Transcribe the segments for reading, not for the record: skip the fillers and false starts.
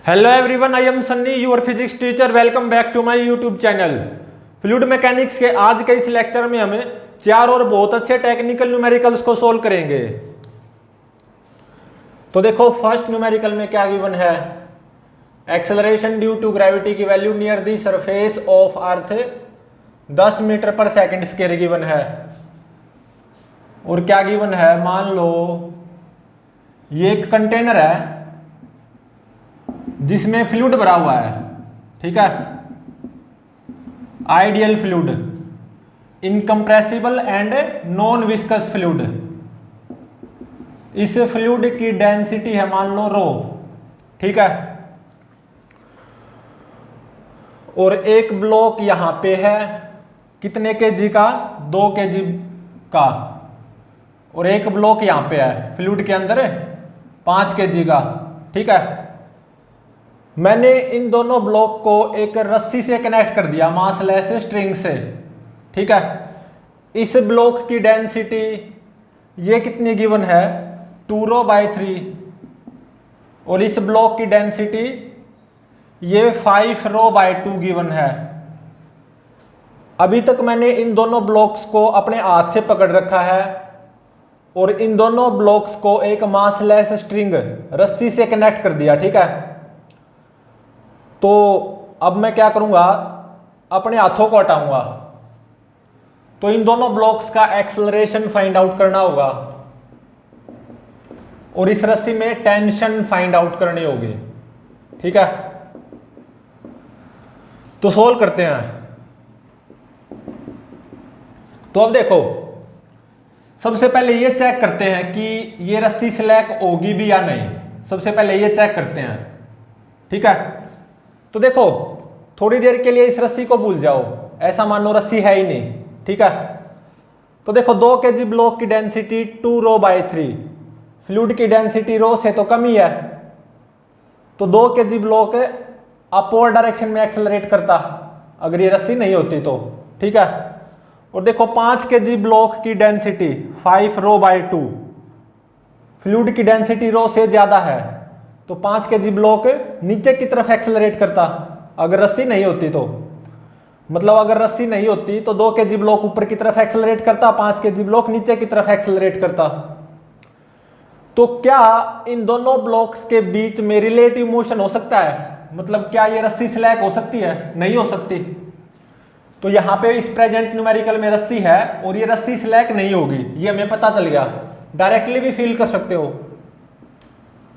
Hello everyone, I am Sunny, your physics teacher. Welcome back to my YouTube channel. Fluid mechanics के आज के इस lecture में हमें चार और बहुत अच्छे टेक्निकल न्यूमेरिकल्स को सोल्व करेंगे। तो देखो, फर्स्ट न्यूमेरिकल में क्या गिवन है? एक्सेलरेशन ड्यू टू ग्रेविटी की value near the surface of earth 10 metre per second square given है। और क्या गिवन है? मान लो ये एक कंटेनर है जिसमें फ्लूइड भरा हुआ है, ठीक है, ideal fluid, incompressible and non viscous fluid. इस फ्लूइड की डेंसिटी है मान लो रो, ठीक है। और एक ब्लॉक यहां पे है कितने केजी का? 2 केजी का। और एक ब्लॉक यहां पे है फ्लूइड के अंदर 5 केजी का, ठीक है। मैंने इन दोनों ब्लॉक को एक रस्सी से कनेक्ट कर दिया, मासलेस स्ट्रिंग से, ठीक है। इस ब्लॉक की डेंसिटी ये कितनी गिवन है? 2ρ/3। और इस ब्लॉक की डेंसिटी ये 5ρ/2 गिवन है। अभी तक मैंने इन दोनों ब्लॉक्स को अपने हाथ से पकड़ रखा है और इन दोनों ब्लॉक्स को एक मासलेस स्ट्रिंग रस्सी से कनेक्ट कर दिया, ठीक है। तो अब मैं क्या करूंगा? अपने हाथों को हटाऊंगा। तो इन दोनों ब्लॉक्स का एक्सेलरेशन फाइंड आउट करना होगा और इस रस्सी में टेंशन फाइंड आउट करनी होगी, ठीक है। तो सोल्व करते हैं। तो अब देखो, सबसे पहले ये चेक करते हैं कि ये रस्सी स्लैक होगी भी या नहीं। सबसे पहले ये चेक करते हैं, ठीक है। तो देखो, थोड़ी देर के लिए इस रस्सी को भूल जाओ, ऐसा मान लो रस्सी है ही नहीं, ठीक है। तो देखो, 2 केजी ब्लॉक की डेंसिटी 2ρ/3, फ्लूइड की डेंसिटी रो से तो कम ही है। तो 2 केजी ब्लॉक अपवर्ड डायरेक्शन में एक्सेलरेट करता अगर ये रस्सी नहीं होती तो, ठीक है। और देखो, 5 केजी ब्लॉक की डेंसिटी 5ρ/2, फ्लूइड की डेंसिटी रो से ज्यादा है, तो 5 केजी ब्लॉक नीचे की तरफ एक्सेलरेट करता अगर रस्सी नहीं होती तो। मतलब अगर रस्सी नहीं होती तो 2 केजी ब्लॉक ऊपर की तरफ एक्सेलरेट करता, 5 केजी ब्लॉक नीचे की तरफ एक्सेलरेट करता। तो क्या इन दोनों ब्लॉक्स के बीच में रिलेटिव मोशन हो सकता है? मतलब क्या ये रस्सी स्लैक हो सकती है? नहीं हो सकती। तो यहां पे इस प्रेजेंट न्यूमेरिकल में रस्सी है और ये रस्सी स्लैक नहीं होगी, ये हमें पता चल गया। डायरेक्टली भी फील कर सकते हो,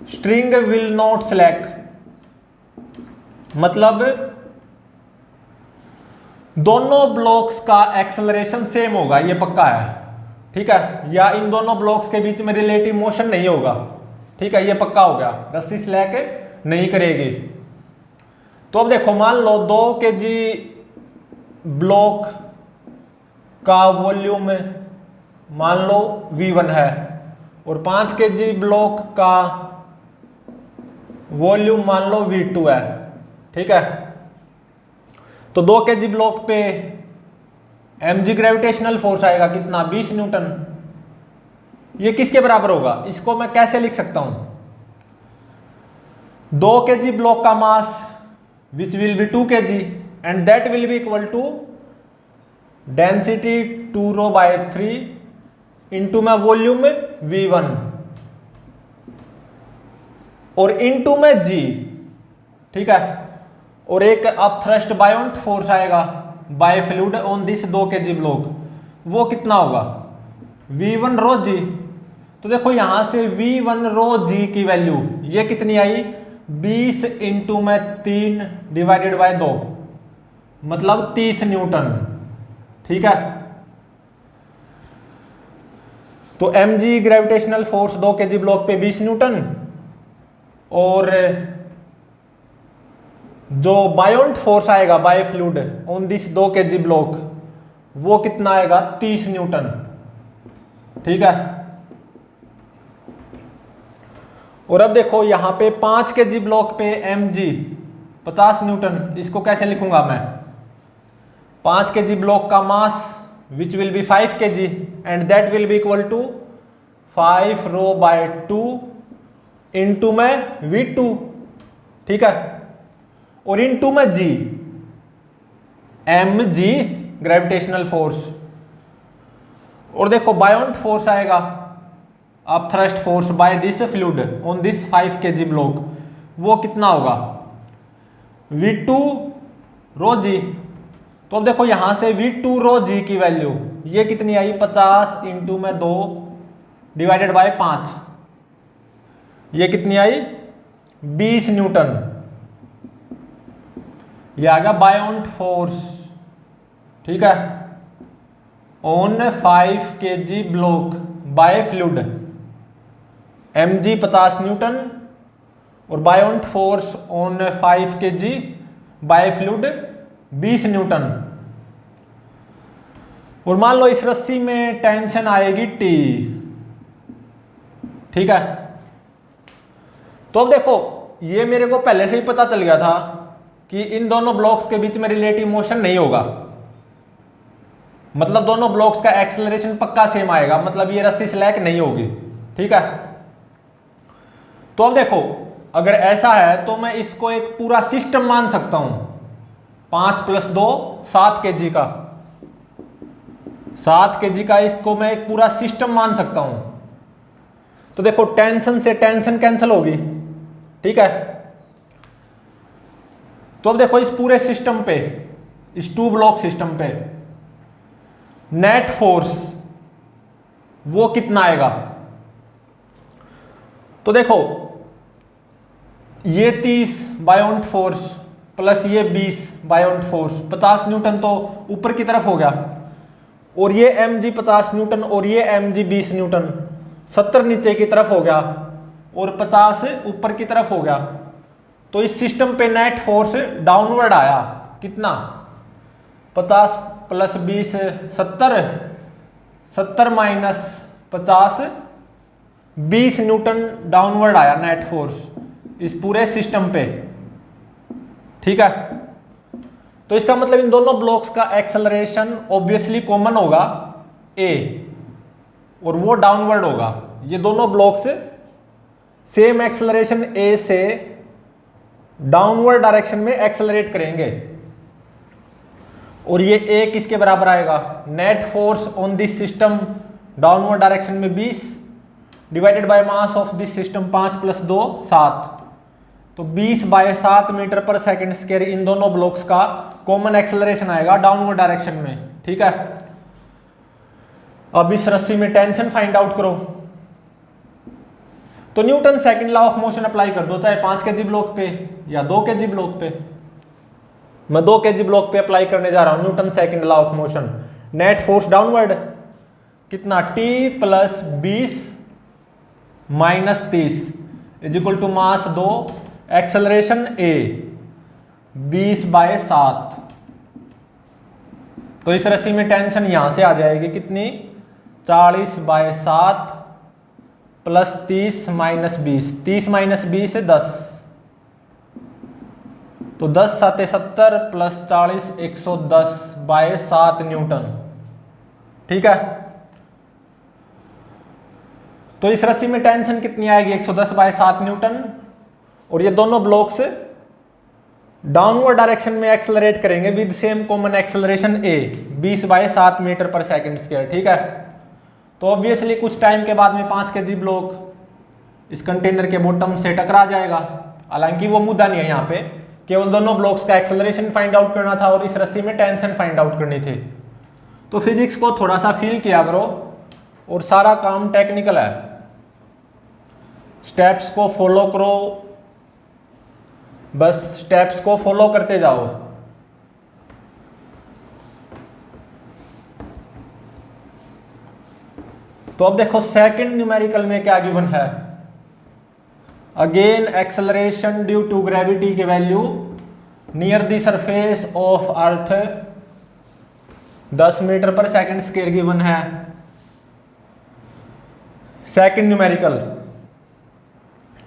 स्ट्रिंग विल नॉट स्लैक, मतलब दोनों ब्लॉक्स का एक्सेलरेशन सेम होगा, ये पक्का है, ठीक है। या इन दोनों ब्लॉक्स के बीच में रिलेटिव मोशन नहीं होगा, ठीक है, ये पक्का हो गया, रस्सी स्लैक नहीं करेगी। तो अब देखो, मान लो 2 केजी ब्लॉक का वॉल्यूम मान लो V1 है और 5 केजी ब्लॉक का वॉल्यूम मान लो V2 है, ठीक है। तो 2 केजी ब्लॉक पे mg ग्रेविटेशनल फोर्स आएगा कितना? 20 न्यूटन। ये किसके बराबर होगा? इसको मैं कैसे लिख सकता हूं? 2 केजी ब्लॉक का mass which will be 2 KG and that will be equal to density 2ρ/3 into में वॉल्यूम V1 और इनटू में G, ठीक है। और एक अब थ्रस्ट बायोंट फोर्स आएगा by fluid on this 2 KG block, वो कितना होगा? V1ρg। तो देखो, यहां से V1ρg की वैल्यू ये कितनी आई? 20 इंटू में 3 डिवाइडेड बाय 2, मतलब 30 न्यूटन, ठीक है। तो mg gravitational force 2 KG block पे 20 न्यूटन और जो बायोंट फोर्स आएगा by fluid on this 2 KG block वो कितना आएगा? 30 न्यूटन, ठीक है। और अब देखो, यहां पे 5 केजी ब्लॉक पे mg 50 न्यूटन, इसको कैसे लिखूंगा मैं? 5 केजी ब्लॉक का mass which will be 5 KG and that will be equal to 5ρ/2 into में V2, ठीक है, और इनटू में G, M G gravitational force, और देखो बायोंट फोर्स आएगा अब thrust force by this fluid on this 5 kg block, वो कितना होगा V2 रो जी। तो अब देखो यहां से V2 रो जी की वैल्यू ये कितनी आई 50 इंटू में 2 डिवाइडेड बाय 5, ये कितनी आई 20 न्यूटन। ये आ गया बायोंट फोर्स, ठीक है, on 5 kg block by fluid, mg 50 newton और buoyant force on 5 kg by fluid 20 newton. और मान लो इस रस्सी में टेंशन आएगी T, ठीक है। तो अब देखो ये मेरे को पहले से ही पता चल गया था कि इन दोनों ब्लॉक्स के बीच में रिलेटिव मोशन नहीं होगा, मतलब दोनों ब्लॉक्स का एक्सेलरेशन पक्का सेम आएगा, मतलब ये रस्सी स्लैक नहीं होगी, ठीक है। तो अब देखो अगर ऐसा है तो मैं इसको एक पूरा सिस्टम मान सकता हूं, 5 + 2 7 kg का, 7 kg का इसको मैं एक पूरा सिस्टम मान सकता हूं। तो देखो टेंशन से टेंशन कैंसिल होगी, ठीक है। तो अब देखो इस पूरे सिस्टम पे, इस 2 ब्लॉक सिस्टम पे नेट फोर्स वो कितना आएगा। तो देखो ये 30 बायोंट फोर्स प्लस ये 20 बायोंट फोर्स, 50 न्यूटन तो ऊपर की तरफ हो गया, और ये mg 50 न्यूटन और ये mg 20 न्यूटन, 70 नीचे की तरफ हो गया और 50 ऊपर की तरफ हो गया। तो इस सिस्टम पे नेट फोर्स डाउनवर्ड आया कितना 50 + 20 70, 70 - 50 20 न्यूटन डाउनवर्ड आया नेट फोर्स इस पूरे सिस्टम पे, ठीक है। तो इसका मतलब इन दोनों ब्लॉक्स का एक्सेलरेशन ऑब्वियसली कॉमन होगा A, और वो डाउनवर्ड होगा। ये दोनों ब्लॉक्स सेम एक्सेलरेशन A से डाउनवर्ड डायरेक्शन में एक्सेलरेट करेंगे, और ये A किसके बराबर आएगा, net force on this system downward direction में 20 divided by mass of this system 5 + 2 7, तो 20/7 मीटर पर सेकंड स्क्वायर इन दोनों ब्लॉक्स का कॉमन एक्सेलरेशन आएगा डाउनवर्ड डायरेक्शन में, ठीक है। अब इस रस्सी में टेंशन फाइंड आउट करो। तो Newton second law of motion apply कर दो, चाहे 5 kg ब्लॉक पे या 2 kg ब्लॉक पे। मैं 2 kg ब्लॉक पे अप्लाई करने जा रहा हूं Newton second law of motion. Net force downward कितना T + 20 - 30 = मास 2, एक्सेलरेशन A 20/7। तो इस रस्सी में टेंशन यहां से आ जाएगी कितनी 40/7 + 30 - 20, 30 - 20 10, तो 10 × 7 = 70 + 40 110/7 न्यूटन, ठीक है। तो इस रस्सी में टेंशन कितनी आएगी 110/7 न्यूटन, और ये दोनों ब्लॉक्स डाउनवर्ड डायरेक्शन में एक्सेलरेट करेंगे with same common acceleration A 20/7 metre पर सेकंड स्क्वायर, ठीक है। तो ऑब्वियसली कुछ टाइम के बाद में 5 kg ब्लॉक इस कंटेनर के बॉटम से टकरा जाएगा। हालांकि वो मुद्दा नहीं है, यहाँ पे केवल दोनों ब्लॉक्स का एक्सेलरेशन फाइंड आउट करना था और इस रस्सी में टेंशन फाइंड आउट करनी थी। तो फिजिक्स को थोड़ा सा फील किया करो, और सारा काम टेक्निकल है, स्टेप्स को फॉलो करो, बस स्टेप्स को फॉलो करते जाओ। तो अब देखो सेकंड न्यूमेरिकल में क्या गिवन है, again acceleration due to gravity के value near the surface of earth 10 metre पर सेकंड स्क्वायर गिवन है। सेकंड न्यूमेरिकल,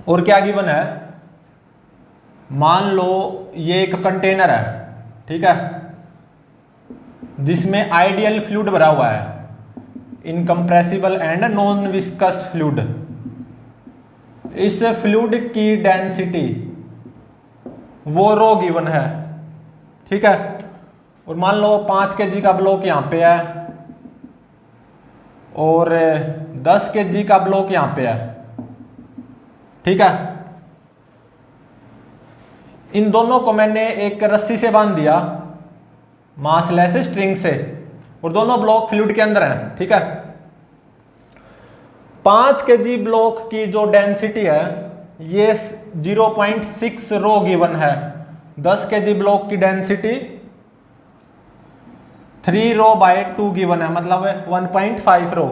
और क्या गिवन है, मान लो ये एक कंटेनर है, ठीक है, जिसमें आइडियल फ्लूइड भरा हुआ है, incompressible and non viscous fluid. इस फ्लूइड की डेंसिटी वो रो गिवन है, ठीक है। और मान लो 5 kg का ब्लॉक यहाँ पे है और 10 kg का ब्लॉक यहाँ पे है, ठीक है। इन दोनों को मैंने एक रस्सी से बांध दिया, मासलेस स्ट्रिंग से, और दोनों ब्लॉक फ्लूइड के अंदर हैं, ठीक है। 5 kg ब्लॉक की जो डेंसिटी है ये 0.6 रो गिवन है। 10 kg ब्लॉक की डेंसिटी 3 रो बाय 2 गिवन है, मतलब 1.5 रो।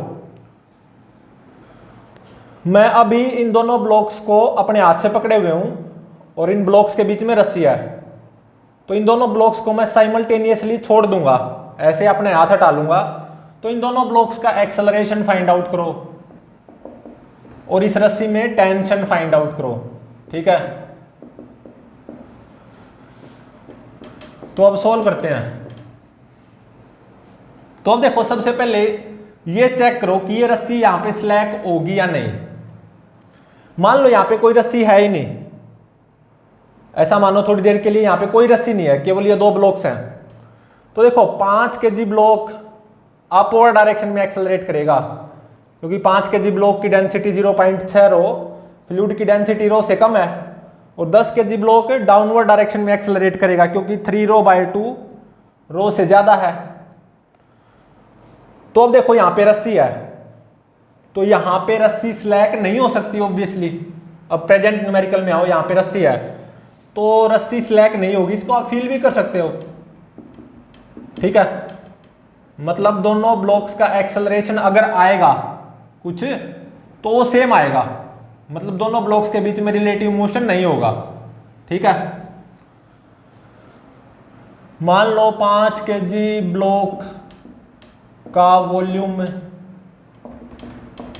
मैं अभी इन दोनों ब्लॉक्स को अपने हाथ से पकड़े हुए हूं और इन ब्लॉक्स के बीच में रस्सी है, तो इन दोनों ब्लॉक्स को मैं साइमल्टेनियसली छोड़ दूंगा, ऐसे अपने हाथ हटा लूंगा। तो इन दोनों ब्लॉक्स का एक्सेलरेशन फाइंड आउट करो और इस रस्सी में टेंशन फाइंड आउट करो, ठीक है। तो अब सॉल्व करते हैं। तो अब देखो, सबसे पहले ये चेक करो कि ये रस्सी यहां पे स्लैक होगी या नहीं। मान लो यहां पे कोई रस्सी है ही नहीं, ऐसा मानो थोड़ी देर के लिए यहां पे कोई रस्सी नहीं है, केवल ये दो ब्लॉक्स हैं। तो देखो 5 kg ब्लॉक अपवर्ड डायरेक्शन में एक्सेलरेट करेगा, क्योंकि 5 kg ब्लॉक की डेंसिटी 0.6 रो, फ्लूइड की डेंसिटी रो से कम है। और 10 kg ब्लॉक डाउनवर्ड डायरेक्शन में एक्सेलरेट करेगा, क्योंकि 3 रो बाय 2 रो से ज्यादा है। तो अब देखो यहां पे रस्सी है, तो यहां पे रस्सी स्लैक नहीं हो सकती ऑब्वियसली। अब प्रेजेंट न्यूमेरिकल में आओ, यहां पे रस्सी है तो रस्सी स्लैक नहीं होगी, इसको आप फील भी कर सकते हो, ठीक है। मतलब दोनों ब्लॉक्स का एक्सेलरेशन अगर आएगा कुछ तो वो सेम आएगा, मतलब दोनों ब्लॉक्स के बीच में रिलेटिव मोशन नहीं होगा, ठीक है। मान लो 5 kg ब्लॉक का वॉल्यूम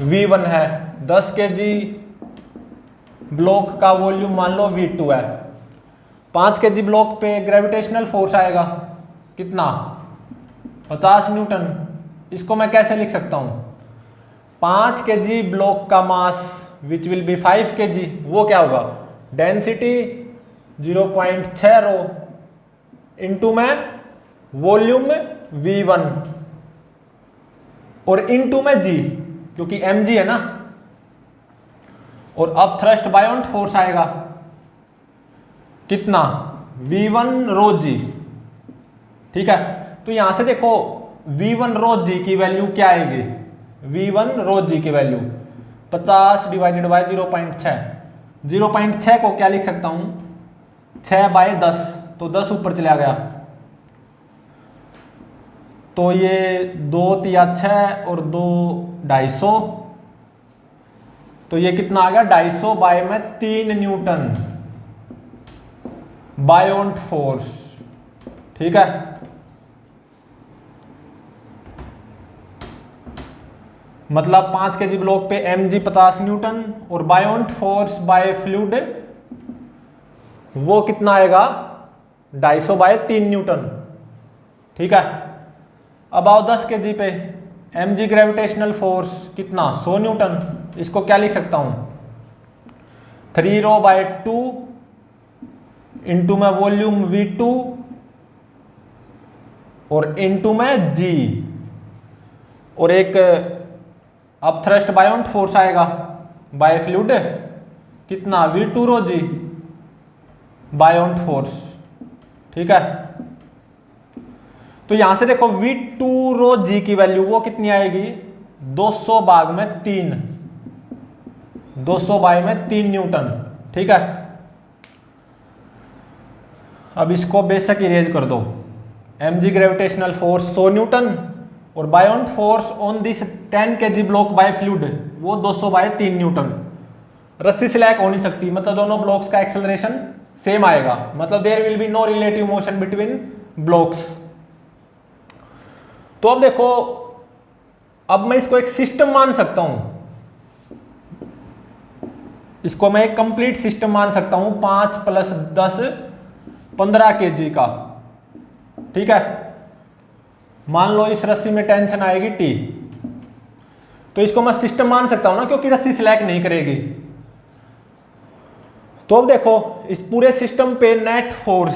V1 है, 10 kg ब्लॉक का वॉल्यूम मान लो V2 है। 5 kg ब्लॉक पे ग्रेविटेशनल फोर्स आएगा कितना, 50 न्यूटन। इसको मैं कैसे लिख सकता हूं, 5 kg ब्लॉक का mass which will be 5 kg, वो क्या होगा, डेंसिटी 0.6 रो इंटू में वॉल्यूम V1 और इंटू में G, क्योंकि mg है ना। और अब थ्रस्ट बायोंट फोर्स आएगा कितना, V1 रो G, ठीक है। तो यहां से देखो V1 रो G की वैल्यू क्या आएगी, V1 रो G की वैल्यू 50 डिवाइडेड बाय 0.6। 0.6 को क्या लिख सकता हूं, 6/10, तो 10 ऊपर चला गया, तो ये 2 तिया 6 और 2 250, तो ये कितना आ गया, 250 बाय में 3 न्यूटन बायोंट फोर्स, ठीक है। मतलब 5 kg ब्लॉक पे mg 50 न्यूटन और बायोंट फोर्स बाय फ्लूइड वो कितना आएगा, 250 बाय 3 न्यूटन, ठीक है। अब आओ 10 kg पे, mg ग्रेविटेशनल फोर्स कितना, 100 न्यूटन। इसको क्या लिख सकता हूं, 3 रो बाय 2 इंटू में वॉल्यूम V2 और इंटू में G, और एक अब थ्रस्ट बायोंट फोर्स आएगा बाय फ्लूइड कितना, V2 रो G बायोंट फोर्स, ठीक है। तो यहां से देखो V2 रो G की वैल्यू वो कितनी आएगी, 200 भाग में 3, 200 बाय में 3 न्यूटन, ठीक है। अब इसको बेशक इरेज कर दो, mg ग्रेविटेशनल फोर्स 100 न्यूटन और buoyant force on this 10 kg block by fluid वो 200 बाय 3 न्यूटन। रस्सी स्लैक हो नहीं सकती, मतलब दोनों ब्लॉक्स का एक्सेलरेशन सेम आएगा, मतलब there will be no relative motion between blocks. तो अब देखो, अब मैं इसको एक सिस्टम मान सकता हूं, इसको मैं एक कंप्लीट सिस्टम मान सकता हूं, 5 + 10 15 kg का, ठीक है। मान लो इस रस्सी में टेंशन आएगी T, तो इसको मैं सिस्टम मान सकता हूं ना, क्योंकि रस्सी स्लैक नहीं करेगी। तो अब देखो इस पूरे सिस्टम पे नेट फोर्स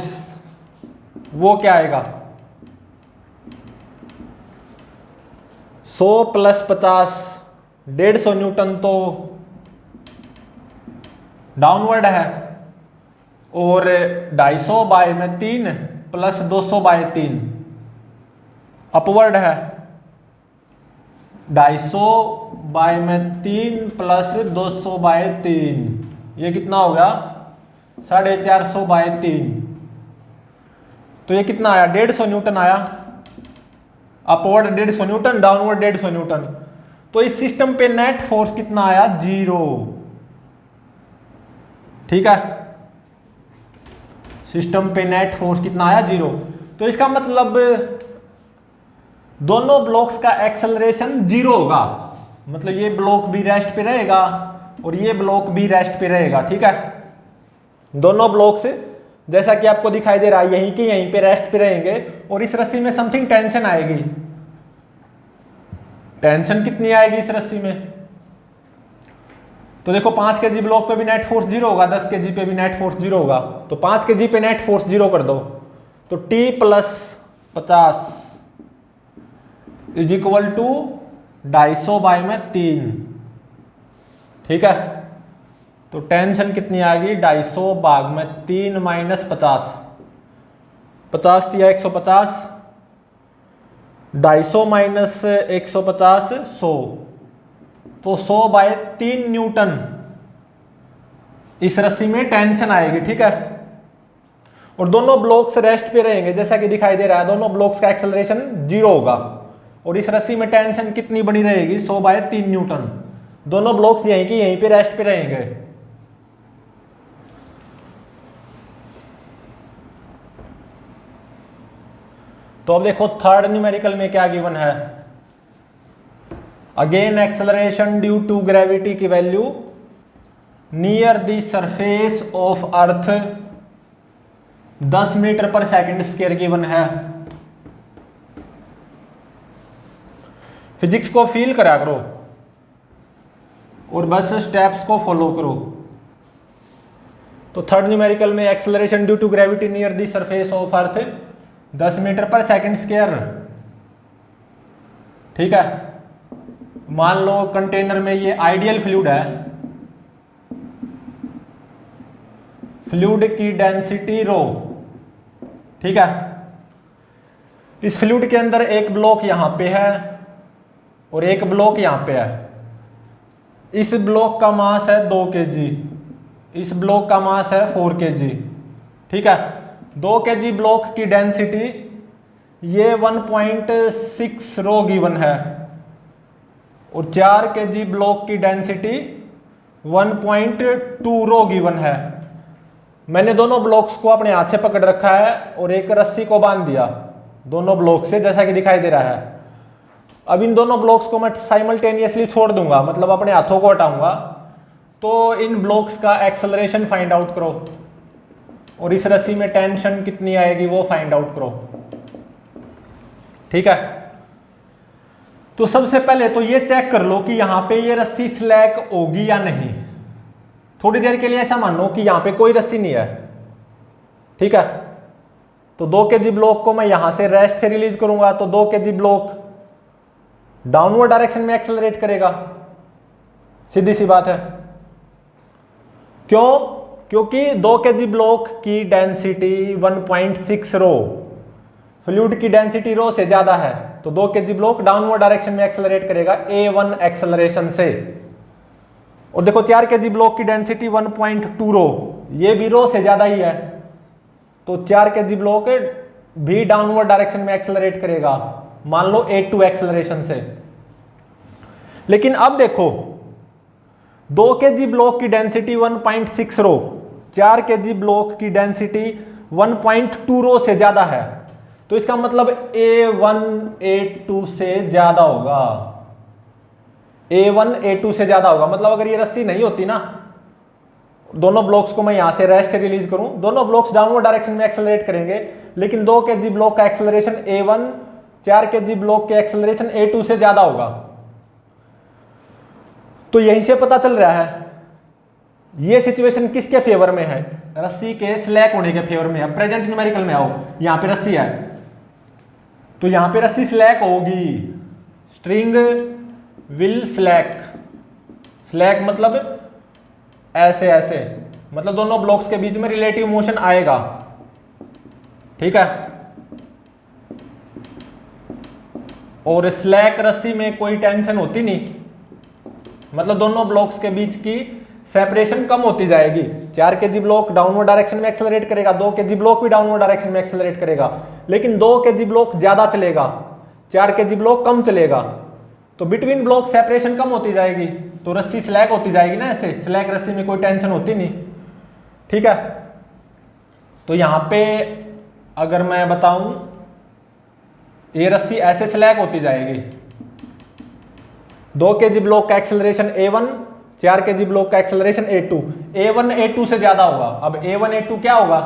वो क्या आएगा, 100 + 50, 150 न्यूटन तो डाउनवर्ड है, और 250/3 + 200/3 अपवर्ड है। 250/3 + 200/3 ये कितना हो गया, 450/3। तो ये कितना आया, 150 न्यूटन आया। Upward 150 Newton, downward 150 Newton. तो इस सिस्टम पे नेट फोर्स कितना आया, 0। ठीक है, सिस्टम पे नेट फोर्स कितना आया, 0। तो इसका मतलब दोनों ब्लॉक्स का एक्सेलरेशन 0 होगा, मतलब ये ब्लॉक भी रेस्ट पे रहेगा और ये ब्लॉक भी रेस्ट पे रहेगा। ठीक है, दोनों ब्लॉक्स जैसा कि आपको दिखाई दे रहा है यहीं के यहीं पे रेस्ट पे रहेंगे, और इस रस्सी में समथिंग टेंशन आएगी। टेंशन कितनी आएगी इस रस्सी में, तो देखो 5 kg ब्लॉक पे भी नेट फोर्स 0 होगा, 10 kg पे भी नेट फोर्स 0 होगा। तो 5 kg पे नेट फोर्स 0 कर दो, तो T + 50 = 250/3। ठीक है, तो टेंशन कितनी आ गई, 250/3 - 50, 50 दिया 150, 250 - 150 100, तो 100/3 न्यूटन इस रस्सी में टेंशन आएगी। ठीक है, और दोनों ब्लॉक्स रेस्ट पे रहेंगे जैसा कि दिखाई दे रहा है, दोनों ब्लॉक्स का एक्सेलरेशन 0 होगा, और इस रस्सी में टेंशन कितनी बनी रहेगी, 100/3 न्यूटन। दोनों ब्लॉक्स यहीं की यहीं पे रेस्ट पे रहेंगे। तो अब देखो थर्ड न्यूमेरिकल में क्या गिवन है, again acceleration due to gravity की value near the surface of earth 10 मीटर/सेकंड² गिवन है। फिजिक्स को फील करा करो और बस स्टेप्स को फॉलो करो। तो थर्ड न्यूमेरिकल में acceleration due to gravity near the surface of earth 10 मीटर/सेकंड²। ठीक है, मान लो कंटेनर में ये आइडियल फ्लूइड है, फ्लूइड की डेंसिटी ρ। ठीक है, इस फ्लूइड के अंदर एक ब्लॉक यहां पे है और एक ब्लॉक यहां पे है। इस ब्लॉक का मास है 2 kg, इस ब्लॉक का मास है 4 kg। ठीक है, 2 kg ब्लॉक की डेंसिटी ये 1.6 ρ गिवन है, और 4 kg ब्लॉक की डेंसिटी 1.2 ρ गिवन है। मैंने दोनों ब्लॉक्स को अपने हाथ से पकड़ रखा है और एक रस्सी को बांध दिया दोनों ब्लॉक से जैसा कि दिखाई दे रहा है। अब इन दोनों ब्लॉक्स को मैं साइमल्टेनियसली छोड़ दूंगा, मतलब अपने हाथों को हटाऊंगा, तो इन ब्लॉक्स का एक्सेलरेशन फाइंड आउट करो और इस रस्सी में टेंशन कितनी आएगी वो फाइंड आउट करो। ठीक है, तो सबसे पहले तो ये चेक कर लो कि यहां पे ये रस्सी स्लैक होगी या नहीं। थोड़ी देर के लिए ऐसा मानो कि यहां पे कोई रस्सी नहीं है। ठीक है, तो 2 kg ब्लॉक को मैं यहां से रेस्ट से रिलीज करूंगा, तो 2 kg ब्लॉक डाउनवर्ड डायरेक्शन में एक्सेलरेट करेगा, सीधी सी बात है। क्यों? क्योंकि 2 kg ब्लॉक की डेंसिटी 1.6 ρ, फ्लूइड की डेंसिटी ρ से ज्यादा है, तो 2 kg ब्लॉक डाउनवर्ड डायरेक्शन में एक्सेलरेट करेगा A1 एक्सेलरेशन से। और देखो 4 kg ब्लॉक की डेंसिटी 1.2 ρ, ये भी ρ से ज्यादा ही है, तो 4 kg ब्लॉक भी डाउनवर्ड डायरेक्शन में एक्सेलरेट करेगा, मान लो A2 एक्सेलरेशन से। लेकिन अब देखो 2 kg ब्लॉक की डेंसिटी 1.6 ρ, 4 kg ब्लॉक की डेंसिटी 1.2 ρ से ज्यादा है, तो इसका मतलब A1 A2 से ज्यादा होगा। A1 A2 से ज्यादा होगा, मतलब अगर ये रस्सी नहीं होती ना, दोनों ब्लॉक्स को मैं यहां से रेस्ट से रिलीज करूं, दोनों ब्लॉक्स डाउनवर्ड डायरेक्शन में एक्सेलरेट करेंगे, लेकिन 2 kg ब्लॉक का एक्सेलरेशन A1, 4 kg ब्लॉक के एक्सेलरेशन A2 से ज्यादा होगा। तो यहीं से पता चल रहा है ये सिचुएशन किसके फेवर में है? रस्सी के स्लैक होने के फेवर में है। प्रेजेंट न्यूमेरिकल में आओ, यहां पे रस्सी है तो यहां पे रस्सी स्लैक होगी, स्ट्रिंग विल स्लैक। स्लैक मतलब ऐसे ऐसे, मतलब दोनों ब्लॉक्स के बीच में रिलेटिव मोशन आएगा, ठीक है। और स्लैक रस्सी में कोई टेंशन होती नहीं, मतलब दोनों ब्लॉक्स के बीच की सेपरेशन कम होती जाएगी। 4 kg ब्लॉक डाउनवर्ड डायरेक्शन में एक्सेलरेट करेगा, 2 kg ब्लॉक भी डाउनवर्ड डायरेक्शन में एक्सेलरेट करेगा, लेकिन 2 kg ब्लॉक ज्यादा चलेगा, 4 kg ब्लॉक कम चलेगा, तो बिटवीन ब्लॉक सेपरेशन कम होती जाएगी, तो रस्सी स्लैक होती जाएगी ना। ऐसे स्लैक रस्सी में कोई टेंशन होती नहीं, ठीक है। तो यहां पे अगर मैं बताऊं, ये रस्सी ऐसे स्लैक होती जाएगी। 2 kg ब्लॉक का एक्सेलरेशन A1, 4 kg ब्लॉक का एक्सेलरेशन A2। A1 A2 से ज्यादा होगा। अब A1 A2 क्या होगा?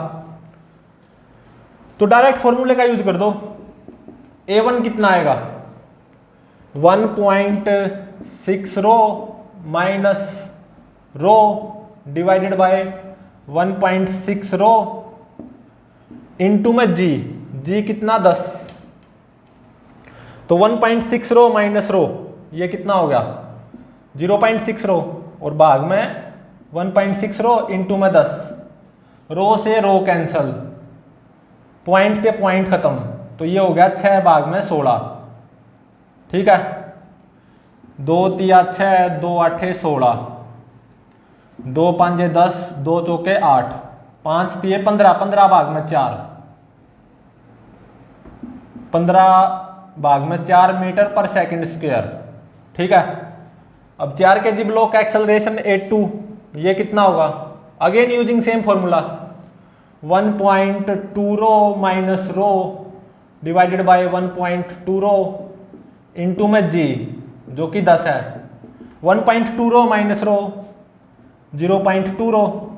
तो डायरेक्ट फॉर्मूले का यूज कर दो। A1 कितना आएगा? 1.6 rho minus rho divided by 1.6 rho into में जी कितना 10, तो 1.6 रो माइनस रो ये कितना हो गया? 0.6 रो, और भाग में 1.6 रो इंटू में 10, रो से रो कैंसल, पॉइंट से पॉइंट खत्म, तो ये हो गया 6 भाग में 16, ठीक है। 2 तिया 6, 2 आठे 16, 2 पांचे 10, 2 चौके 8, 5 तिये 15, 15 भाग में 4, 15 भाग में 4 मीटर पर सेकंड स्क्वायर, ठीक है। अब 4 kg ब्लॉक का एक्सेलरेशन A2 ये कितना होगा? Again using same formula, 1.2 rho minus rho divided by 1.2 rho into में जी जो कि 10 है। 1.2 rho minus rho 0.2 rho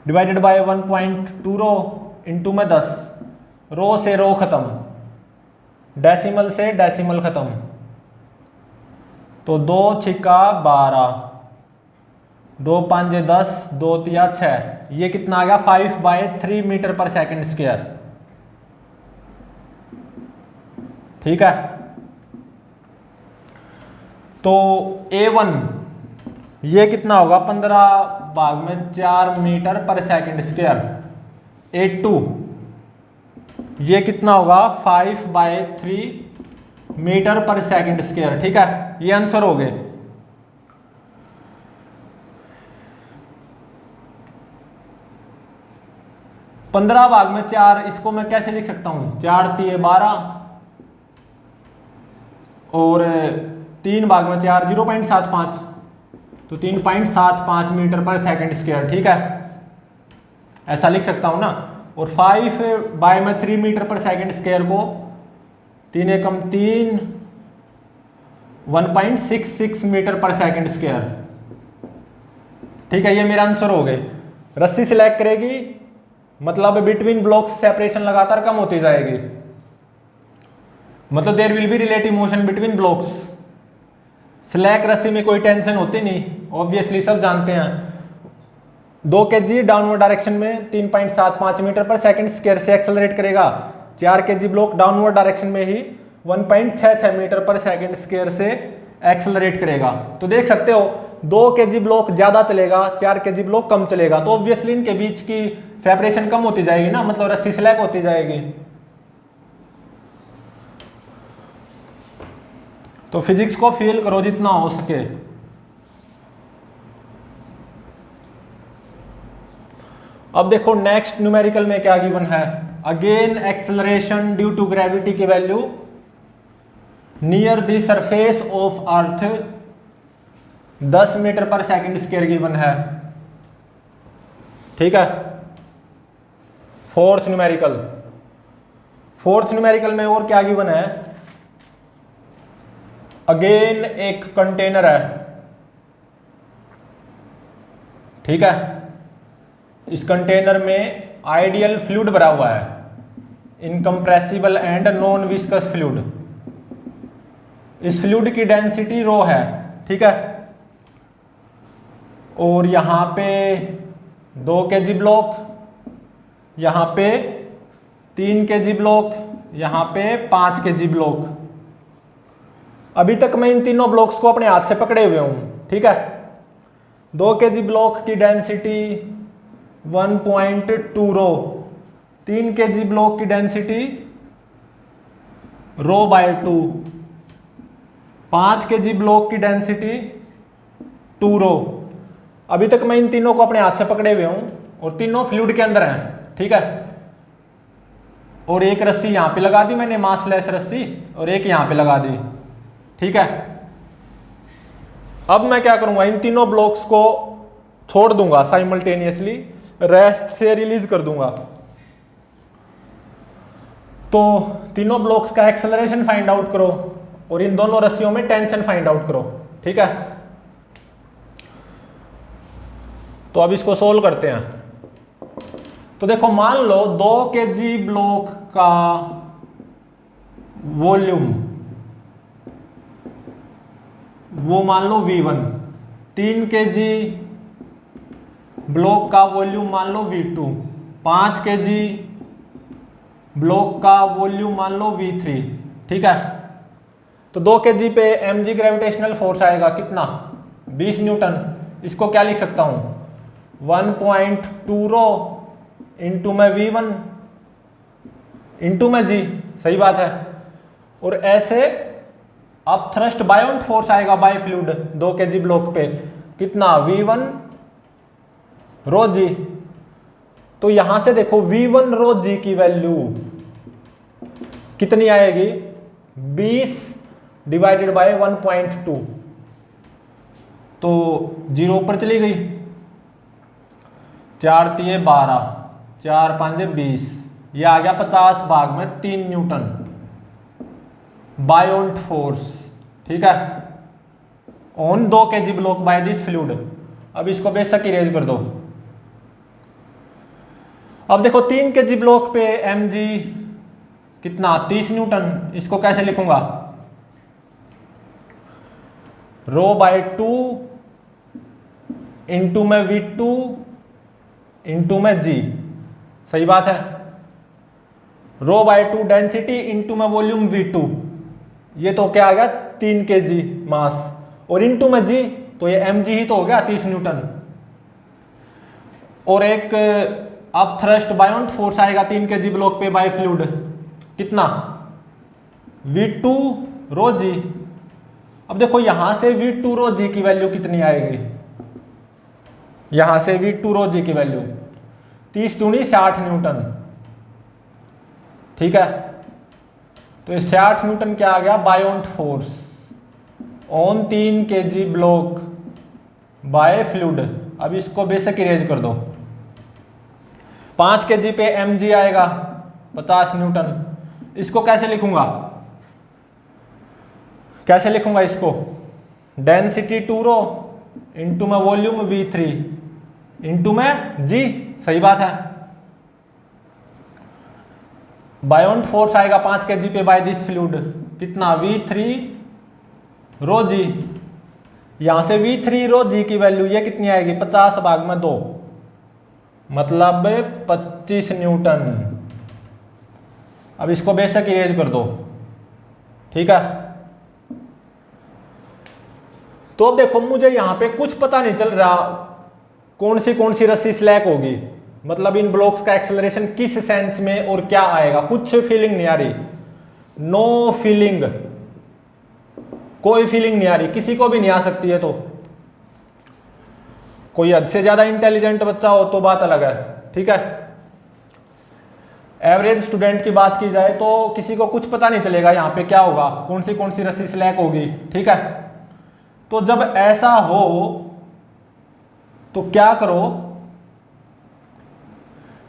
divided by 1.2 rho into में 10, रो से रो खत्म, डेसिमल से डेसिमल खत्म, तो 2 छिक्का 12, 2 पांचे 10, 2 तिया 6, ये कितना आ गया? 5/3 मीटर पर सेकंड स्क्वायर, ठीक है। तो A1 ये कितना होगा? 15 भाग में 4 मीटर पर सेकंड स्क्वायर। A2 ये कितना होगा? 5/3 मीटर पर सेकंड स्क्वायर, ठीक है। ये आंसर हो गए। पंद्रह भाग में 4, इसको मैं कैसे लिख सकता हूं? 4 तिये 12 और 3 भाग में 4 0.75, तो 3.75 मीटर पर सेकंड स्क्वायर, ठीक है, ऐसा लिख सकता हूं ना। और 5/3 मीटर पर सेकंड स्क्वायर को 3 एकम 3, 1.66 मीटर पर सेकंड स्क्वायर, ठीक है। ये मेरा आंसर हो गए। रस्सी सिलेक्ट करेगी मतलब बिटवीन ब्लॉक्स सेपरेशन लगातार कम होती जाएगी, मतलब there will be relative motion between blocks. Slack रस्सी में कोई टेंशन होती नहीं, ऑब्वियसली सब जानते हैं। 2 kg डाउनवर्ड डायरेक्शन में 3.75 मीटर पर सेकंड स्क्वायर से एक्सेलरेट करेगा, 4 kg ब्लॉक डाउनवर्ड डायरेक्शन में ही 1.66 मीटर पर सेकंड स्क्वायर से एक्सेलरेट करेगा। तो देख सकते हो 2 kg ब्लॉक ज्यादा चलेगा, 4 kg ब्लॉक कम चलेगा, तो ऑब्वियसली इनके बीच की सेपरेशन कम होती जाएगी ना, मतलब रस्सी स्लैक होती जाएगी। तो फिजिक्स को फील करो जितना हो सके। अब देखो नेक्स्ट न्यूमेरिकल में क्या गिवन है। Again acceleration due to gravity की value near the surface of earth 10 metre पर सेकंड स्क्वायर गिवन है, ठीक है। फोर्थ न्यूमेरिकल में और क्या गिवन है? अगेन एक कंटेनर है, ठीक है। इस कंटेनर में आइडियल फ्लूइड भरा हुआ है, incompressible and non viscous fluid. इस फ्लूइड की डेंसिटी रो है, ठीक है। और यहाँ पे 2 kg ब्लॉक, यहाँ पे 3 kg ब्लॉक, यहाँ पे 5 kg ब्लॉक। अभी तक मैं इन तीनों ब्लॉक्स को अपने हाथ से पकड़े हुए हूँ, ठीक है। 2 kg ब्लॉक की डेंसिटी 1.2 रो, 3 kg ब्लॉक की density rho by 2, 5 kg block की डेंसिटी 2 रो। अभी तक मैं इन तीनों को अपने हाथ से पकड़े हुए हूं और तीनों फ्लूइड के अंदर हैं, ठीक है। और एक रस्सी यहां पे लगा दी मैंने, मासलेस रस्सी, और एक यहां पे लगा दी, ठीक है। अब मैं क्या करूंगा, इन तीनों ब्लॉक्स को छोड़ दूंगा साइमल्टेनियसली, रेस्ट से रिलीज कर दूंगा। तो तीनों ब्लॉक्स का एक्सेलरेशन फाइंड आउट करो और इन दोनों रस्सियों में टेंशन फाइंड आउट करो, ठीक है। तो अब इसको सोल्व करते हैं। तो देखो, मान लो 2 kg ब्लॉक का वॉल्यूम वो मान लो V1, 3 kg ब्लॉक का वॉल्यूम मान लो V2, 5 kg ब्लॉक का वॉल्यूम मान लो V3, ठीक है। तो 2 kg पे mg ग्रेविटेशनल फोर्स आएगा कितना, 20 न्यूटन। इसको क्या लिख सकता हूं, 1.2 रो इंटू में V1 इंटू में G, सही बात है। और ऐसे अब थ्रस्ट बायोंट फोर्स आएगा बाय फ्लूइड 2 kg ब्लॉक पे कितना, V1 रो G। तो यहां से देखो V1 रो G की वैल्यू कितनी आएगी, 20 डिवाइडेड बाय 1.2। तो 0 ऊपर चली गई, 4 तिये 12, 4 5 20, ये आ गया 50 भाग में 3 न्यूटन बायोंट फोर्स, ठीक है, on 2 kg block bye this fluid. अब इसको बेशक इरेज कर दो। अब देखो 3 kg ब्लॉक पे mg कितना, 30 न्यूटन। इसको कैसे लिखूंगा, रो बाय 2 इंटू में V2 इंटू में G, सही बात है। रो बाय 2 डेंसिटी इंटू में वॉल्यूम V2, ये तो क्या आ गया 3 kg मास, और इंटू में G, तो ये mg ही तो हो गया 30 न्यूटन। और एक अब थ्रस्ट बायोंट फोर्स आएगा 3 kg ब्लॉक पे बाय फ्लूइड कितना, V2 रो G। अब देखो यहां से V2 रो G की वैल्यू कितनी आएगी, यहां से V2 रो G की वैल्यू 30 दूनी 60 न्यूटन, ठीक है। तो ये 60 न्यूटन क्या आ गया, बायोंट force on 3 kg block by fluid. अब इसको बेशक इरेज कर दो। 5 kg पे mg आएगा 50 न्यूटन। इसको कैसे लिखूंगा, कैसे लिखूंगा इसको, डेंसिटी 2 रो इंटू में वॉल्यूम V3 इंटू में G, सही बात है। बायोंट फोर्स आएगा 5 kg पे बाय दिस फ्लूइड कितना, V3 रो G। यहां से V3 रो G की वैल्यू ये कितनी आएगी, 50 भाग में 2, मतलब 25 न्यूटन। अब इसको बेशक इरेज कर दो, ठीक है। तो अब देखो मुझे यहां पे कुछ पता नहीं चल रहा कौन सी रस्सी स्लैक होगी, मतलब इन ब्लॉक्स का एक्सेलरेशन किस सेंस में और क्या आएगा, कुछ फीलिंग नहीं आ रही, नो फीलिंग, कोई फीलिंग नहीं आ रही, किसी को भी नहीं आ सकती है। तो कोई हद से ज्यादा इंटेलिजेंट बच्चा हो तो बात अलग है, ठीक है। एवरेज स्टूडेंट की बात की जाए तो किसी को कुछ पता नहीं चलेगा यहाँ पे क्या होगा, कौन सी रस्सी स्लैक होगी, ठीक है। तो जब ऐसा हो तो क्या करो,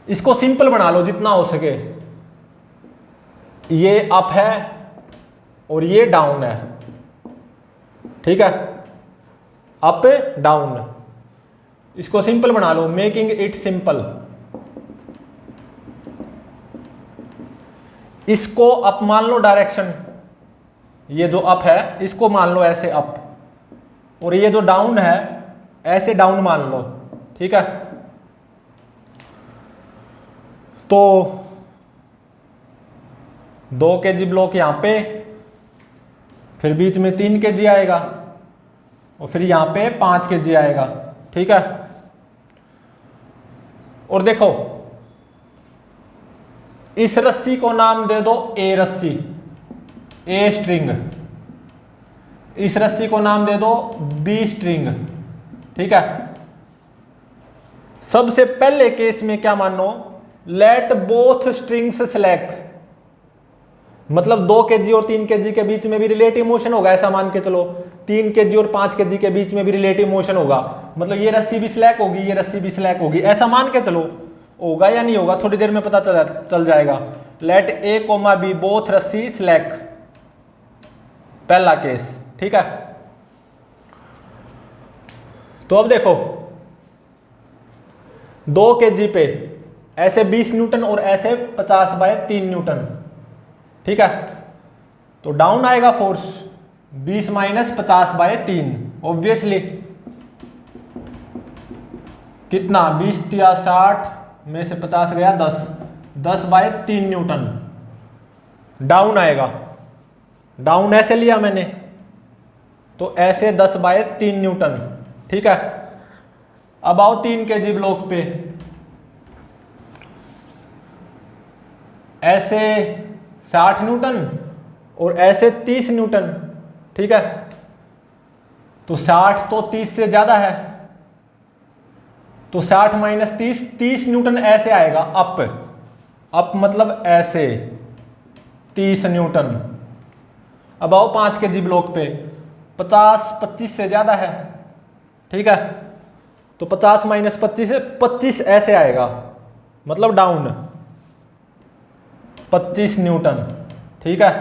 इसको सिंपल बना लो जितना हो सके। ये अप है और ये डाउन है, ठीक है, अप डाउन। इसको सिंपल बना लो, मेकिंग इट सिंपल। इसको अप मान लो डायरेक्शन, ये जो अप है इसको मान लो ऐसे अप, और ये जो डाउन है ऐसे डाउन मान लो, ठीक है। तो 2 kg ब्लॉक यहाँ पे, फिर बीच में 3 kg आएगा और फिर यहाँ पे 5 kg आएगा, ठीक है। और देखो इस रस्सी को नाम दे दो ए रस्सी, ए स्ट्रिंग। इस रस्सी को नाम दे दो बी स्ट्रिंग, ठीक है। सबसे पहले केस में क्या मानो, लेट बोथ स्ट्रिंग्स स्लैक, मतलब 2 kg और 3 kg के बीच में भी रिलेटिव मोशन होगा, ऐसा मान के चलो। 3 kg और 5 kg के बीच में भी रिलेटिव मोशन होगा, मतलब ये रस्सी भी स्लैक होगी, ये रस्सी भी स्लैक होगी, ऐसा मान के चलो। होगा या नहीं होगा थोड़ी देर में पता चल जाएगा। लेट ए कोमा बी बोथ रस्सी स्लैक, पहला केस, ठीक है। तो अब देखो 2 kg पे ऐसे 20 न्यूटन और ऐसे 50/3 न्यूटन, ठीक है। तो डाउन आएगा फोर्स 20 - 50/3, ऑब्वियसली कितना, 20 या 60 में से 50 गया 10, 10/3 न्यूटन डाउन आएगा। डाउन ऐसे लिया मैंने, तो ऐसे 10/3 न्यूटन, ठीक है। अब आओ 3 kg ब्लॉक पे, ऐसे 60 न्यूटन और ऐसे 30 न्यूटन, ठीक है। तो 60 तो 30 से ज्यादा है, तो 60 - 30, 30 न्यूटन ऐसे आएगा अप मतलब ऐसे 30 न्यूटन। अब आओ 5 kg ब्लॉक पे, 50 25 से ज्यादा है, ठीक है। तो 50 - 25 से 25 ऐसे आएगा, मतलब डाउन 25 न्यूटन, ठीक है।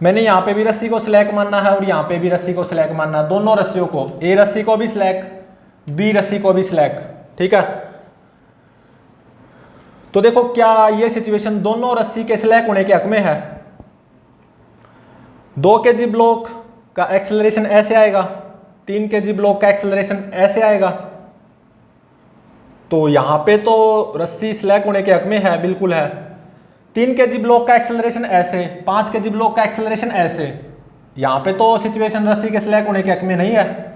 मैंने यहां पे भी रस्सी को स्लैक मानना है और यहां पे भी रस्सी को स्लैक मानना है, दोनों रस्सियों को, ए रस्सी को भी स्लैक, बी रस्सी को भी स्लैक, ठीक है। तो देखो क्या ये सिचुएशन दोनों रस्सी के स्लैक होने के हक में है। 2 kg ब्लॉक का एक्सेलरेशन ऐसे आएगा, 3 kg ब्लॉक का एक्सेलरेशन ऐसे आएगा। तो यहां पे तो रस्सी स्लैक होने के हक में है, बिल्कुल है। 3 kg ब्लॉक का एक्सेलरेशन ऐसे, 5 kg ब्लॉक का एक्सेलरेशन ऐसे, यहां पे तो सिचुएशन रस्सी के स्लैक होने के हक में नहीं है।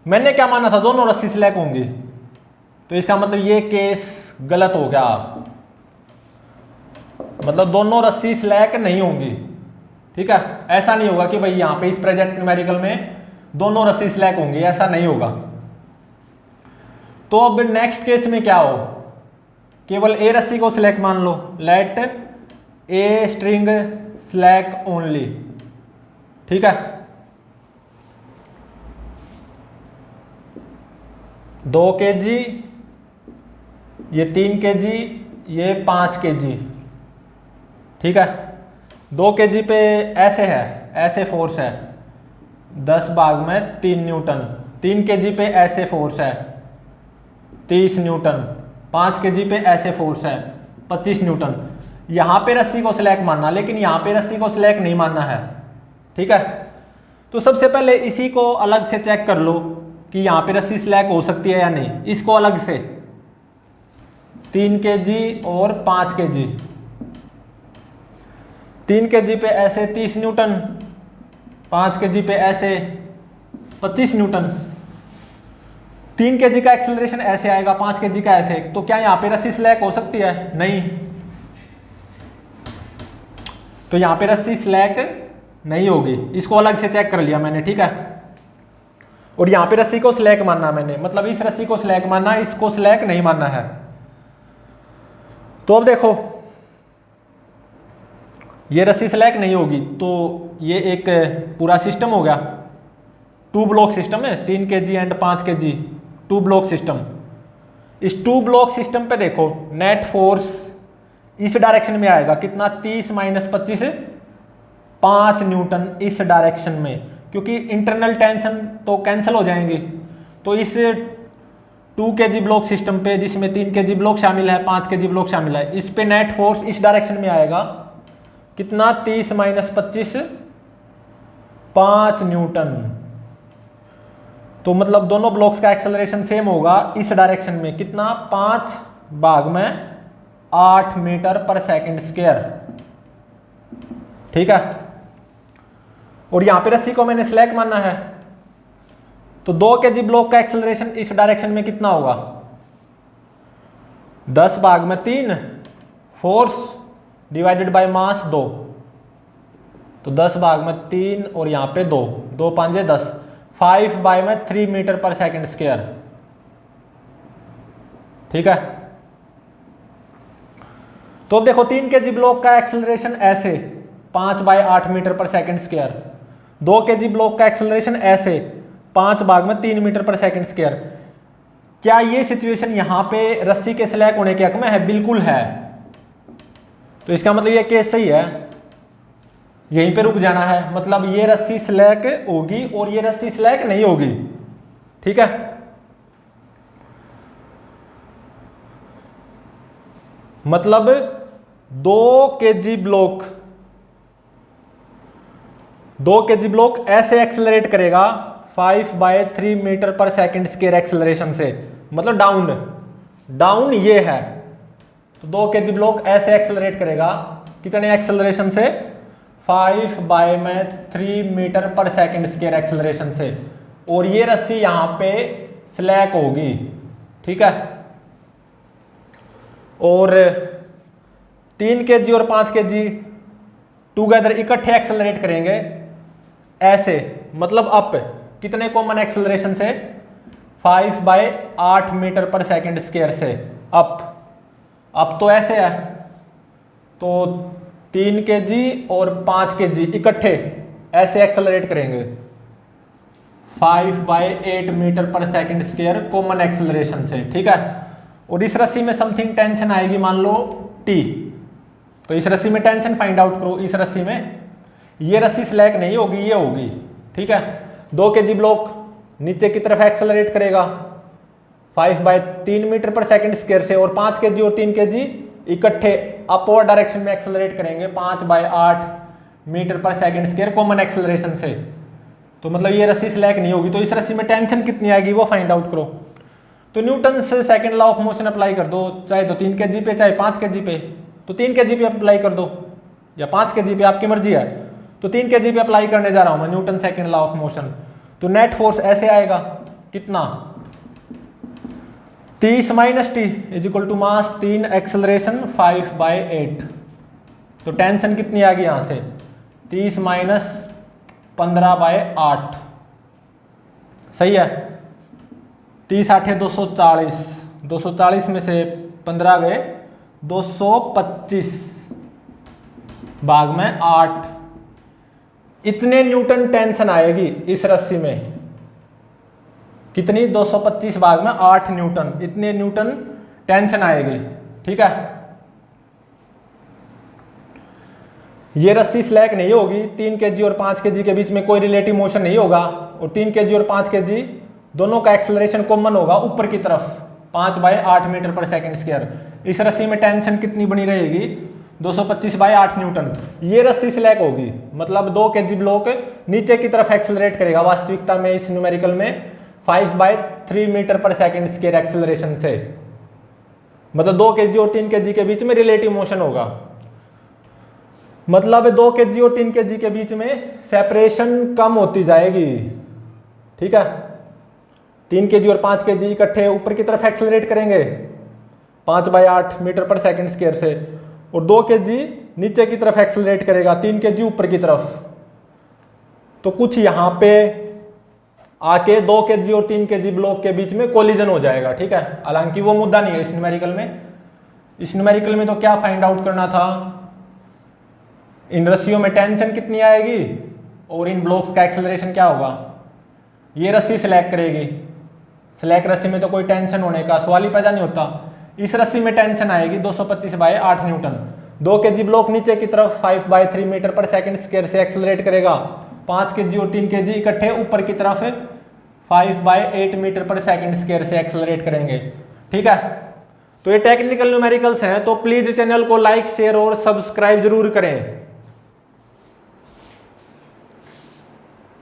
मैंने क्या माना था, दोनों रस्सी स्लैक होंगी, तो इसका मतलब ये केस गलत हो गया, मतलब दोनों रस्सी स्लैक नहीं होंगी, ठीक है। ऐसा नहीं होगा कि भाई यहां पे इस प्रेजेंट न्यूमेरिकल में दोनों रस्सी स्लैक होंगी, ऐसा नहीं होगा। तो अब नेक्स्ट केस में क्या हो, केवल ए रस्सी को स्लैक मान लो, let a string slack only, ठीक है। 2 kg, ये 3 kg, ये 5 kg, ठीक है। 2 kg पे ऐसे है, ऐसे फोर्स है 10/3 न्यूटन, 3 kg पे ऐसे फोर्स है 30 न्यूटन, 5 kg पे ऐसे फोर्स है 25 न्यूटन। यहां पे रस्सी को स्लैक मानना, लेकिन यहां पे रस्सी को स्लैक नहीं मानना है, ठीक है। तो सबसे पहले इसी को अलग से चेक कर लो कि यहां पे रस्सी स्लैक हो सकती है या नहीं, इसको अलग से। 3 kg और 5 kg, 3 kg पे ऐसे 30 न्यूटन, 5 kg पे ऐसे 25 न्यूटन। 3 kg का एक्सेलरेशन ऐसे आएगा, 5 kg का ऐसे, तो क्या यहां पे रस्सी स्लैक हो सकती है? नहीं। तो यहां पे रस्सी स्लैक नहीं होगी, इसको अलग से चेक कर लिया मैंने, ठीक है। और यहां पे रस्सी को स्लैक मानना मैंने, मतलब इस रस्सी को स्लैक मानना, इसको स्लैक नहीं मानना है। तो अब देखो ये रस्सी स्लैक नहीं होगी, तो ये एक पूरा सिस्टम हो गया, 2 ब्लॉक सिस्टम है, 3 kg and 5 kg 2 block system. इस 2 ब्लॉक सिस्टम पे देखो नेट फोर्स इस डायरेक्शन में आएगा, कितना, 30 - 25 5 न्यूटन इस डायरेक्शन में, क्योंकि इंटरनल टेंशन तो कैंसिल हो जाएंगे। तो इस 2 kg ब्लॉक सिस्टम पे, जिसमें 3 kg ब्लॉक शामिल है, 5 kg ब्लॉक शामिल है, इस पे नेट फोर्स इस डायरेक्शन में आएगा, कितना, 30 - 25 5 न्यूटन। तो मतलब दोनों ब्लॉक्स का एक्सेलरेशन सेम होगा इस डायरेक्शन में, कितना 5 भाग में 8 मीटर पर सेकंड स्क्वायर। ठीक है, और यहां पे रस्सी को मैंने स्लैक माना है, तो 2 kg ब्लॉक का एक्सेलरेशन इस डायरेक्शन में कितना होगा, 10 भाग में 3 फोर्स डिवाइडेड बाय मास 2, तो 10 भाग में 3 और यहां पे 2, 2 5 10, 5 बाय में 3 मीटर पर सेकंड स्क्वायर। ठीक है, तो अब देखो 3 kg ब्लॉक का एक्सेलरेशन ऐसे 5 बाय 8 मीटर पर सेकंड स्क्वायर, 2 kg ब्लॉक का एक्सेलरेशन ऐसे 5 भाग में 3 मीटर पर सेकंड स्क्वायर। क्या ये सिचुएशन यहां पे रस्सी के स्लैक होने के हक में है? बिल्कुल है। तो इसका मतलब ये केस सही है, यहीं पे रुक जाना है, मतलब ये रस्सी स्लैक होगी और ये रस्सी स्लैक नहीं होगी। ठीक है, मतलब 2 kg ब्लॉक ऐसे एक्सेलरेट करेगा 5 बाय 3 मीटर पर सेकंड स्क्वायर एक्सेलरेशन से, मतलब डाउन ये है, तो 2 kg ब्लॉक ऐसे एक्सेलरेट करेगा कितने एक्सेलरेशन से, 5 बाय में 3 मीटर पर सेकंड स्क्वायर एक्सेलरेशन से, और ये रस्सी यहां पे स्लैक होगी। ठीक है, और 3 kg और 5 kg टूगेदर इकट्ठे एक्सेलरेट करेंगे ऐसे, मतलब अप कितने कॉमन एक्सेलरेशन से, 5 बाय 8 मीटर पर सेकंड स्क्वायर से अप तो ऐसे है, तो 3 kg और 5 kg इकट्ठे ऐसे एक्सेलरेट करेंगे 5 बाय 8 मीटर पर सेकंड स्क्वायर कॉमन एक्सेलरेशन से। ठीक है, और इस रस्सी में समथिंग टेंशन आएगी, मान लो T, तो इस रस्सी में टेंशन फाइंड आउट करो। इस रस्सी में ये रस्सी स्लैक नहीं होगी, ये होगी। ठीक है, 2 kg ब्लॉक नीचे की तरफ एक्सेलरेट करेगा 5 बाय 3 मीटर पर सेकंड स्क्वायर से, और 5 kg और 3 kg इकट्ठे अपवर्ड डायरेक्शन में एक्सेलरेट करेंगे 5 बाय 8 मीटर पर सेकंड स्क्वायर कॉमन एक्सेलरेशन से, तो मतलब ये रस्सी स्लैक नहीं होगी। तो इस रस्सी में टेंशन कितनी आएगी वो फाइंड आउट करो। तो न्यूटन से second law of motion apply कर दो, चाहे तो 3 kg पे चाहे 5 kg पे, तो 3 kg पे अप्लाई कर दो या 5 kg पे, आपकी मर्जी है। तो 3 kg पे अप्लाई करने जा रहा हूं मैं Newton second law of motion, तो नेट फोर्स ऐसे आएगा, कितना 30 - T is equal to mass 3 acceleration 5 by 8, तो टेंशन कितनी आ गई यहां से 30 - 15 बाय 8, सही है। 30 8 240, 240 में से 15 गए 225 भाग में 8, इतने न्यूटन टेंशन आएगी इस रस्सी में, कितनी 225 भाग में 8 न्यूटन, इतने न्यूटन टेंशन आएगी। ठीक है, ये रस्सी स्लैक नहीं होगी, 3 kg और 5 kg के बीच में कोई रिलेटिव मोशन नहीं होगा, और 3 kg और 5 kg दोनों का एक्सेलरेशन कॉमन होगा ऊपर की तरफ 5 बाय 8 मीटर पर सेकंड स्क्वायर। इस रस्सी में टेंशन कितनी बनी रहेगी 225 बाय 8 न्यूटन, ये रस्सी स्लैक होगी, मतलब 2 kg ब्लॉक नीचे की तरफ एक्सेलरेट करेगा वास्तविकता में इस न्यूमेरिकल में 5 बाय 3 मीटर पर सेकंड स्क्वायर एक्सेलरेशन से, मतलब 2 kg और 3 kg के बीच में रिलेटिव मोशन होगा, मतलब 2 kg और 3 kg के बीच में सेपरेशन कम होती जाएगी। ठीक है, 3 kg और 5 kg इकट्ठे ऊपर की तरफ एक्सेलरेट करेंगे 5 बाय 8 मीटर पर सेकंड स्क्वायर से, और 2 kg नीचे की तरफ एक्सेलरेट करेगा 3 kg ऊपर की तरफ, तो कुछ यहां पे आके 2 kg और 3 kg ब्लॉक के बीच में कोलिजन हो जाएगा। ठीक है, हालांकि वो मुद्दा नहीं है इस न्यूमेरिकल में। इस न्यूमेरिकल में तो क्या फाइंड आउट करना था, इन रस्सियों में टेंशन कितनी आएगी और इन ब्लॉक्स का एक्सेलरेशन क्या होगा। ये रस्सी स्लैक करेगी, स्लैक रस्सी में तो कोई टेंशन होने का सवाल ही पैदा नहीं होता। इस रस्सी में टेंशन आएगी 225 बाय 8 न्यूटन, 2 kg ब्लॉक नीचे की तरफ 5 बाय 3 मीटर पर सेकंड स्क्वायर से एक्सेलरेट करेगा, 5 kg और 3 kg इकट्ठे ऊपर की तरफ 5 बाय 8 मीटर पर सेकंड स्क्वायर से एक्सेलरेट करेंगे। ठीक है, तो ये टेक्निकल न्यूमेरिकल्स हैं, तो प्लीज चैनल को लाइक शेयर और सब्सक्राइब जरूर करें।